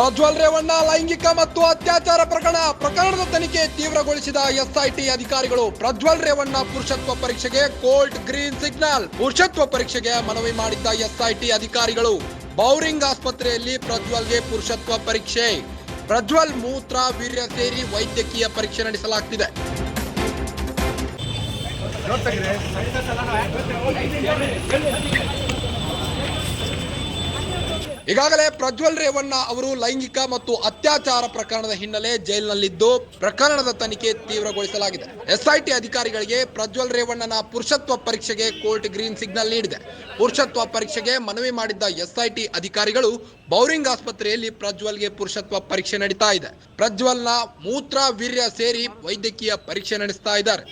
ಪ್ರಜ್ವಲ್ ರೇವಣ್ಣ ಲೈಂಗಿಕ ಮತ್ತು ಅತ್ಯಾಚಾರ ಪ್ರಕರಣದ ತನಿಖೆ ತೀವ್ರಗೊಳಿಸಿದ ಎಸ್ಐಟಿ ಅಧಿಕಾರಿಗಳು. ಪ್ರಜ್ವಲ್ ರೇವಣ್ಣ ಪುರುಷತ್ವ ಪರೀಕ್ಷೆಗೆ ಕೋರ್ಟ್ ಗ್ರೀನ್ ಸಿಗ್ನಲ್. ಪುರುಷತ್ವ ಪರೀಕ್ಷೆಗೆ ಮನವಿ ಮಾಡಿದ್ದ ಎಸ್ಐಟಿ ಅಧಿಕಾರಿಗಳು. ಬೌರಿಂಗ್ ಆಸ್ಪತ್ರೆಯಲ್ಲಿ ಪ್ರಜ್ವಲ್ಗೆ ಪುರುಷತ್ವ ಪರೀಕ್ಷೆ. ಪ್ರಜ್ವಲ್ ಮೂತ್ರ ವೀರ್ಯ ಸೇರಿ ವೈದ್ಯಕೀಯ ಪರೀಕ್ಷೆ ನಡೆಸಲಾಗ್ತಿದೆ. ಈಗಾಗಲೇ ಪ್ರಜ್ವಲ್ ರೇವಣ್ಣ ಅವರು ಲೈಂಗಿಕ ಮತ್ತು ಅತ್ಯಾಚಾರ ಪ್ರಕರಣದ ಹಿನ್ನೆಲೆ ಜೈಲಿನಲ್ಲಿದ್ದು ಪ್ರಕರಣದ ತನಿಖೆ ತೀವ್ರಗೊಳಿಸಲಾಗಿದೆ. ಎಸ್ಐಟಿ ಅಧಿಕಾರಿಗಳಿಗೆ ಪ್ರಜ್ವಲ್ ರೇವಣ್ಣನ ಪುರುಷತ್ವ ಪರೀಕ್ಷೆಗೆ ಕೋರ್ಟ್ ಗ್ರೀನ್ ಸಿಗ್ನಲ್ ನೀಡಿದೆ. ಪುರುಷತ್ವ ಪರೀಕ್ಷೆಗೆ ಮನವಿ ಮಾಡಿದ್ದ ಎಸ್ಐಟಿ ಅಧಿಕಾರಿಗಳು ಬೌರಿಂಗ್ ಆಸ್ಪತ್ರೆಯಲ್ಲಿ ಪ್ರಜ್ವಲ್ಗೆ ಪುರುಷತ್ವ ಪರೀಕ್ಷೆ ನಡೀತಾ ಇದೆ. ಪ್ರಜ್ವಲ್ನ ಮೂತ್ರ ವೀರ್ಯ ಸೇರಿ ವೈದ್ಯಕೀಯ ಪರೀಕ್ಷೆ ನಡೆಸ್ತಾ ಇದ್ದಾರೆ.